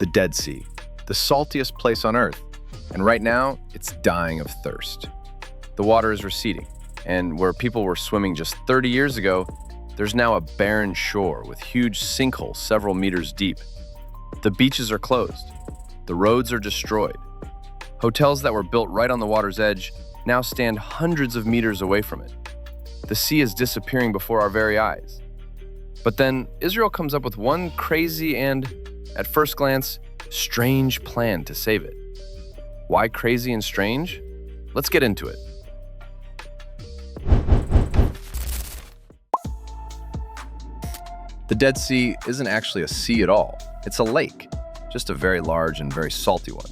The Dead Sea, the saltiest place on Earth, and right now, it's dying of thirst. The water is receding, and where people were swimming just 30 years ago, there's now a barren shore with huge sinkholes several meters deep. The beaches are closed. The roads are destroyed. Hotels that were built right on the water's edge now stand hundreds of meters away from it. The sea is disappearing before our very eyes. But then Israel comes up with one crazy and, at first glance, strange plan to save it. Why crazy and strange? Let's get into it. The Dead Sea isn't actually a sea at all. It's a lake, just a very large and very salty one.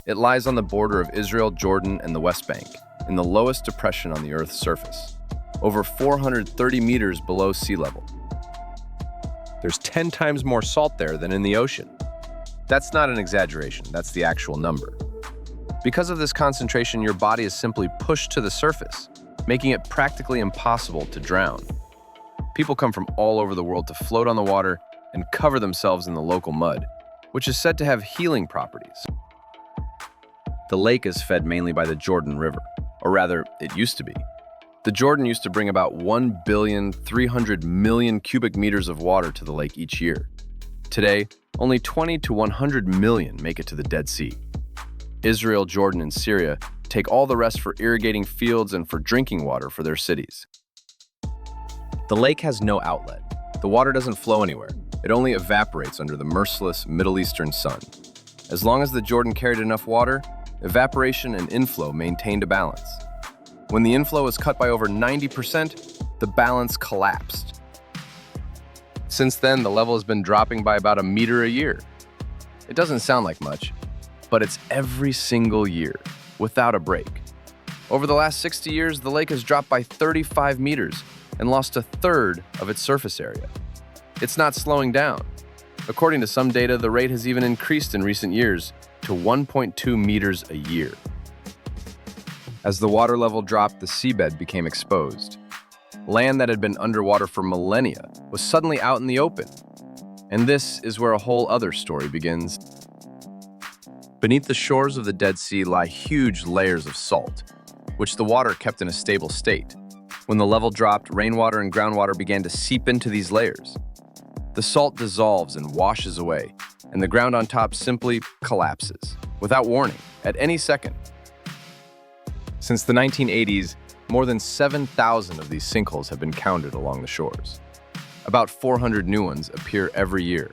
It lies on the border of Israel, Jordan, and the West Bank, in the lowest depression on the Earth's surface, over 430 meters below sea level. There's 10 times more salt there than in the ocean. That's not an exaggeration, that's the actual number. Because of this concentration, your body is simply pushed to the surface, making it practically impossible to drown. People come from all over the world to float on the water and cover themselves in the local mud, which is said to have healing properties. The lake is fed mainly by the Jordan River, or rather, it used to be. The Jordan used to bring about 1,300,000,000 cubic meters of water to the lake each year. Today, only 20 to 100 million make it to the Dead Sea. Israel, Jordan, and Syria take all the rest for irrigating fields and for drinking water for their cities. The lake has no outlet. The water doesn't flow anywhere. It only evaporates under the merciless Middle Eastern sun. As long as the Jordan carried enough water, evaporation and inflow maintained a balance. When the inflow was cut by over 90%, the balance collapsed. Since then, the level has been dropping by about a meter a year. It doesn't sound like much, but it's every single year, without a break. Over the last 60 years, the lake has dropped by 35 meters and lost a third of its surface area. It's not slowing down. According to some data, the rate has even increased in recent years to 1.2 meters a year. As the water level dropped, the seabed became exposed. Land that had been underwater for millennia was suddenly out in the open. And this is where a whole other story begins. Beneath the shores of the Dead Sea lie huge layers of salt, which the water kept in a stable state. When the level dropped, rainwater and groundwater began to seep into these layers. The salt dissolves and washes away, and the ground on top simply collapses, without warning, at any second. Since the 1980s, more than 7,000 of these sinkholes have been counted along the shores. About 400 new ones appear every year.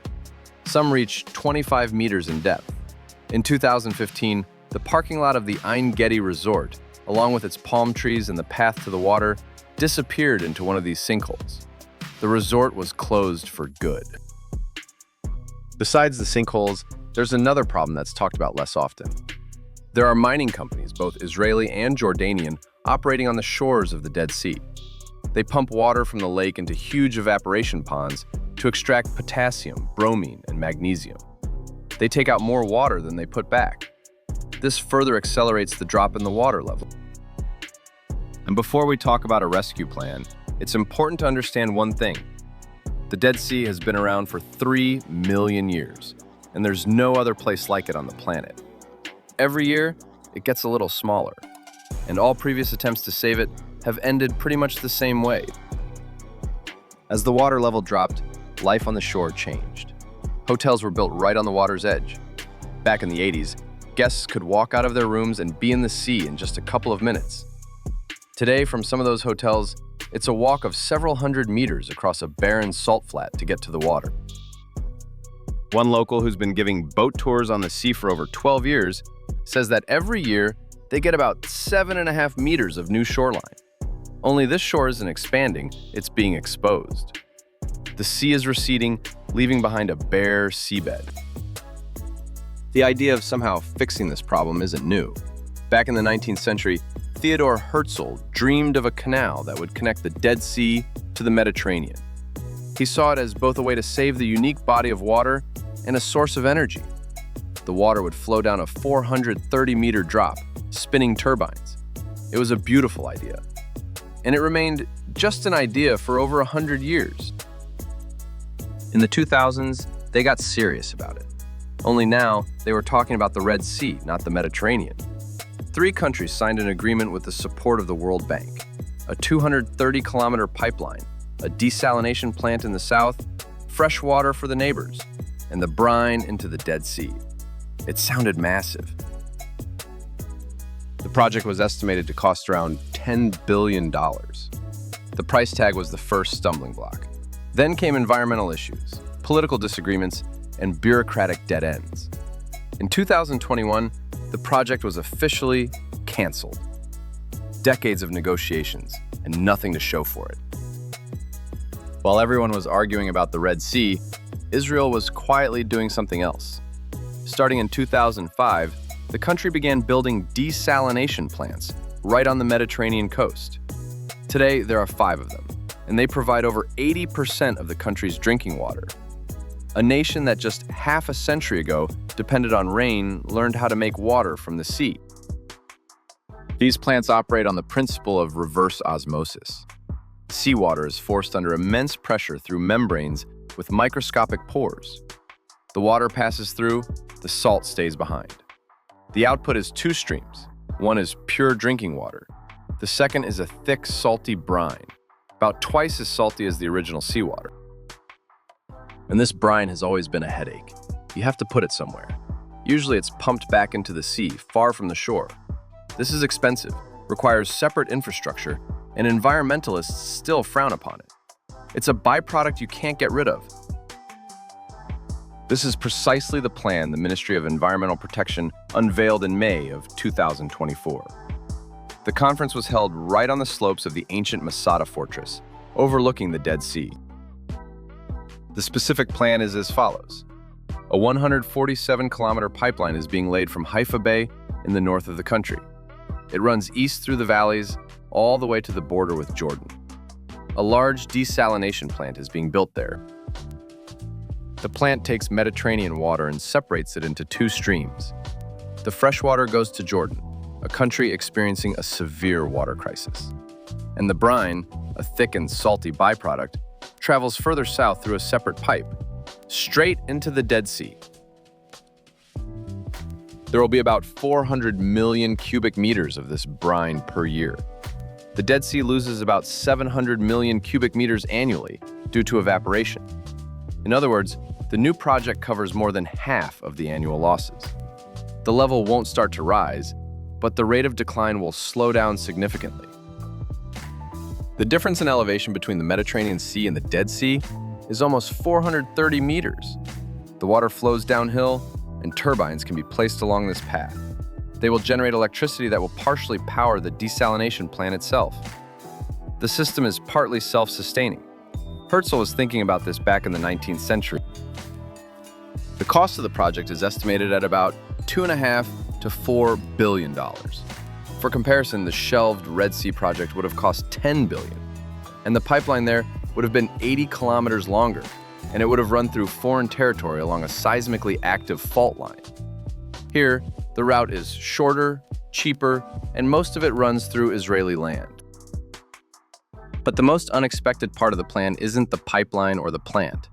Some reach 25 meters in depth. In 2015, the parking lot of the Ein Gedi Resort, along with its palm trees and the path to the water, disappeared into one of these sinkholes. The resort was closed for good. Besides the sinkholes, there's another problem that's talked about less often. There are mining companies, both Israeli and Jordanian, operating on the shores of the Dead Sea. They pump water from the lake into huge evaporation ponds to extract potassium, bromine, and magnesium. They take out more water than they put back. This further accelerates the drop in the water level. And before we talk about a rescue plan, it's important to understand one thing. The Dead Sea has been around for 3 million years, and there's no other place like it on the planet. Every year, it gets a little smaller, and all previous attempts to save it have ended pretty much the same way. As the water level dropped, life on the shore changed. Hotels were built right on the water's edge. Back in the 80s, guests could walk out of their rooms and be in the sea in just a couple of minutes. Today, from some of those hotels, it's a walk of several hundred meters across a barren salt flat to get to the water. One local who's been giving boat tours on the sea for over 12 years says that every year they get about 7.5 meters of new shoreline. Only this shore isn't expanding, it's being exposed. The sea is receding, leaving behind a bare seabed. The idea of somehow fixing this problem isn't new. Back in the 19th century, Theodor Herzl dreamed of a canal that would connect the Dead Sea to the Mediterranean. He saw it as both a way to save the unique body of water and a source of energy. The water would flow down a 430-meter drop, spinning turbines. It was a beautiful idea. And it remained just an idea for over 100 years. In the 2000s, they got serious about it. Only now, they were talking about the Red Sea, not the Mediterranean. 3 countries signed an agreement with the support of the World Bank: a 230-kilometer pipeline, a desalination plant in the south, fresh water for the neighbors, and the brine into the Dead Sea. It sounded massive. The project was estimated to cost around $10 billion. The price tag was the first stumbling block. Then came environmental issues, political disagreements, and bureaucratic dead ends. In 2021, the project was officially canceled. Decades of negotiations and nothing to show for it. While everyone was arguing about the Red Sea, Israel was quietly doing something else. Starting in 2005, the country began building desalination plants right on the Mediterranean coast. Today, there are 5 of them, and they provide over 80% of the country's drinking water. A nation that just half a century ago depended on rain learned how to make water from the sea. These plants operate on the principle of reverse osmosis. Seawater is forced under immense pressure through membranes with microscopic pores. The water passes through, the salt stays behind. The output is 2 streams. One is pure drinking water. The second is a thick, salty brine, about twice as salty as the original seawater. And this brine has always been a headache. You have to put it somewhere. Usually it's pumped back into the sea, far from the shore. This is expensive, requires separate infrastructure, and environmentalists still frown upon it. It's a byproduct you can't get rid of. This is precisely the plan the Ministry of Environmental Protection unveiled in May of 2024. The conference was held right on the slopes of the ancient Masada fortress, overlooking the Dead Sea. The specific plan is as follows. A 147-kilometer pipeline is being laid from Haifa Bay in the north of the country. It runs east through the valleys, all the way to the border with Jordan. A large desalination plant is being built there. The plant takes Mediterranean water and separates it into 2 streams. The fresh water goes to Jordan, a country experiencing a severe water crisis. And the brine, a thick and salty byproduct, travels further south through a separate pipe, straight into the Dead Sea. There will be about 400 million cubic meters of this brine per year. The Dead Sea loses about 700 million cubic meters annually due to evaporation. In other words, the new project covers more than half of the annual losses. The level won't start to rise, but the rate of decline will slow down significantly. The difference in elevation between the Mediterranean Sea and the Dead Sea is almost 430 meters. The water flows downhill, and turbines can be placed along this path. They will generate electricity that will partially power the desalination plant itself. The system is partly self-sustaining. Herzl was thinking about this back in the 19th century. The cost of the project is estimated at about $2.5 to $4 billion. For comparison, the shelved Red Sea project would have cost $10 billion, and the pipeline there would have been 80 kilometers longer, and it would have run through foreign territory along a seismically active fault line. Here, the route is shorter, cheaper, and most of it runs through Israeli land. But the most unexpected part of the plan isn't the pipeline or the plant.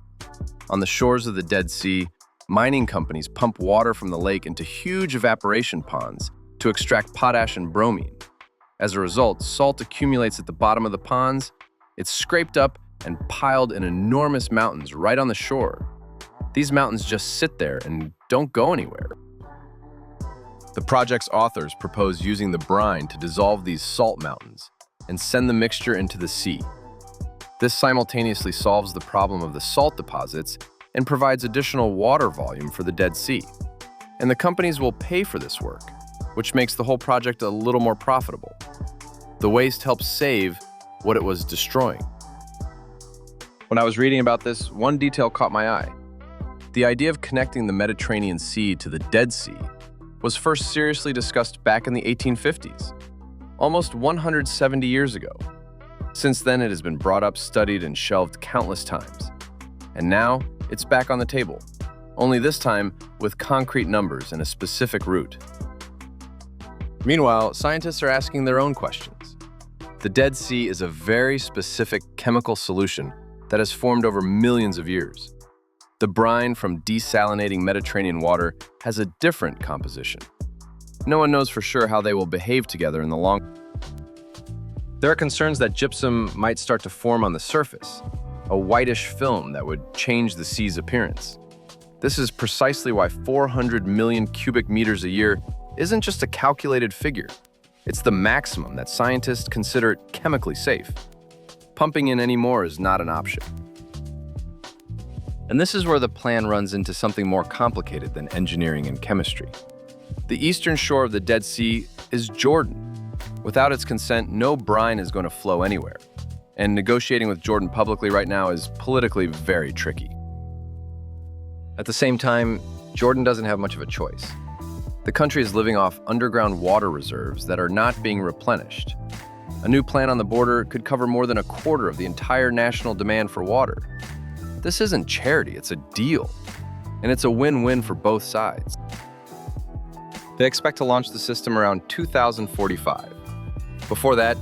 On the shores of the Dead Sea, mining companies pump water from the lake into huge evaporation ponds to extract potash and bromine. As a result, salt accumulates at the bottom of the ponds. It's scraped up and piled in enormous mountains right on the shore. These mountains just sit there and don't go anywhere. The project's authors propose using the brine to dissolve these salt mountains and send the mixture into the sea. This simultaneously solves the problem of the salt deposits and provides additional water volume for the Dead Sea. And the companies will pay for this work, which makes the whole project a little more profitable. The waste helps save what it was destroying. When I was reading about this, one detail caught my eye. The idea of connecting the Mediterranean Sea to the Dead Sea was first seriously discussed back in the 1850s, almost 170 years ago. Since then, it has been brought up, studied, and shelved countless times. And now, it's back on the table, only this time with concrete numbers and a specific route. Meanwhile, scientists are asking their own questions. The Dead Sea is a very specific chemical solution that has formed over millions of years. The brine from desalinating Mediterranean water has a different composition. No one knows for sure how they will behave together in the long term. There are concerns that gypsum might start to form on the surface, a whitish film that would change the sea's appearance. This is precisely why 400 million cubic meters a year isn't just a calculated figure. It's the maximum that scientists consider chemically safe. Pumping in any more is not an option. And this is where the plan runs into something more complicated than engineering and chemistry. The eastern shore of the Dead Sea is Jordan. Without its consent, no brine is going to flow anywhere. And negotiating with Jordan publicly right now is politically very tricky. At the same time, Jordan doesn't have much of a choice. The country is living off underground water reserves that are not being replenished. A new plan on the border could cover more than a quarter of the entire national demand for water. This isn't charity, it's a deal. And it's a win-win for both sides. They expect to launch the system around 2045. Before that,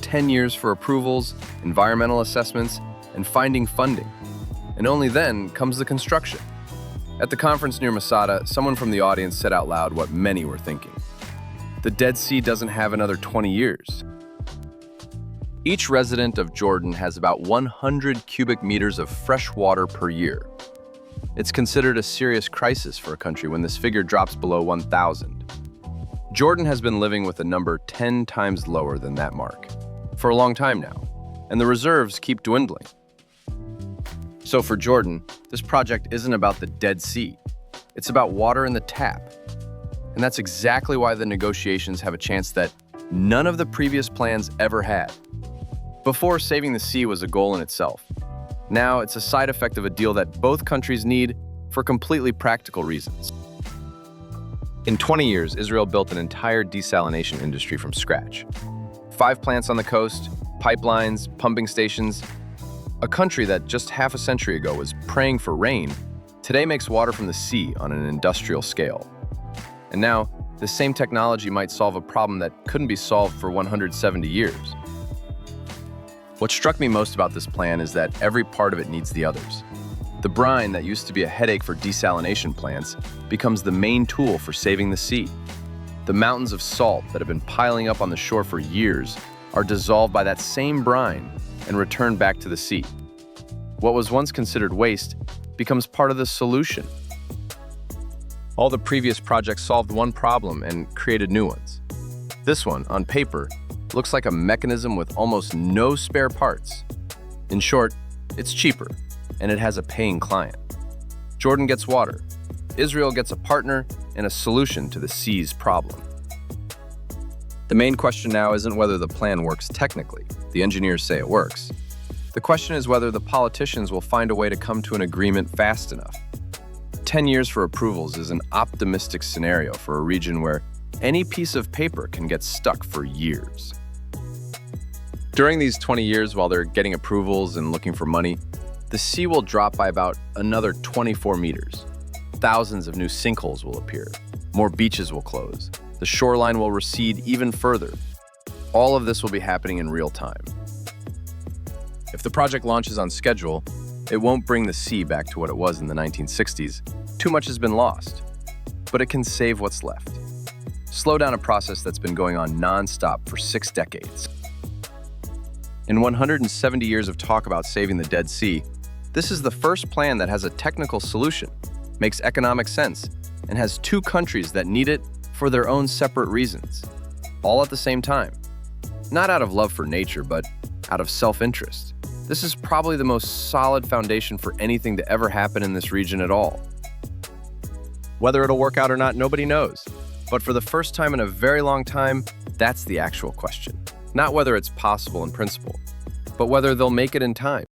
10 years for approvals, environmental assessments, and finding funding. And only then comes the construction. At the conference near Masada, someone from the audience said out loud what many were thinking. The Dead Sea doesn't have another 20 years. Each resident of Jordan has about 100 cubic meters of fresh water per year. It's considered a serious crisis for a country when this figure drops below 1,000. Jordan has been living with a number 10 times lower than that mark for a long time now, and the reserves keep dwindling. So for Jordan, this project isn't about the Dead Sea. It's about water in the tap. And that's exactly why the negotiations have a chance that none of the previous plans ever had. Before, saving the sea was a goal in itself. Now it's a side effect of a deal that both countries need for completely practical reasons. In 20 years, Israel built an entire desalination industry from scratch. 5 plants on the coast, pipelines, pumping stations. A country that just half a century ago was praying for rain, today makes water from the sea on an industrial scale. And now, the same technology might solve a problem that couldn't be solved for 170 years. What struck me most about this plan is that every part of it needs the others. The brine that used to be a headache for desalination plants becomes the main tool for saving the sea. The mountains of salt that have been piling up on the shore for years are dissolved by that same brine and returned back to the sea. What was once considered waste becomes part of the solution. All the previous projects solved one problem and created new ones. This one, on paper, looks like a mechanism with almost no spare parts. In short, it's cheaper, and it has a paying client. Jordan gets water. Israel gets a partner and a solution to the sea's problem. The main question now isn't whether the plan works technically. The engineers say it works. The question is whether the politicians will find a way to come to an agreement fast enough. 10 years for approvals is an optimistic scenario for a region where any piece of paper can get stuck for years. During these 20 years, while they're getting approvals and looking for money, the sea will drop by about another 24 meters. Thousands of new sinkholes will appear. More beaches will close. The shoreline will recede even further. All of this will be happening in real time. If the project launches on schedule, it won't bring the sea back to what it was in the 1960s. Too much has been lost. But it can save what's left. Slow down a process that's been going on non-stop for 6 decades. In 170 years of talk about saving the Dead Sea, this is the first plan that has a technical solution, makes economic sense, and has 2 countries that need it for their own separate reasons, all at the same time. Not out of love for nature, but out of self-interest. This is probably the most solid foundation for anything to ever happen in this region at all. Whether it'll work out or not, nobody knows. But for the first time in a very long time, that's the actual question. Not whether it's possible in principle, but whether they'll make it in time.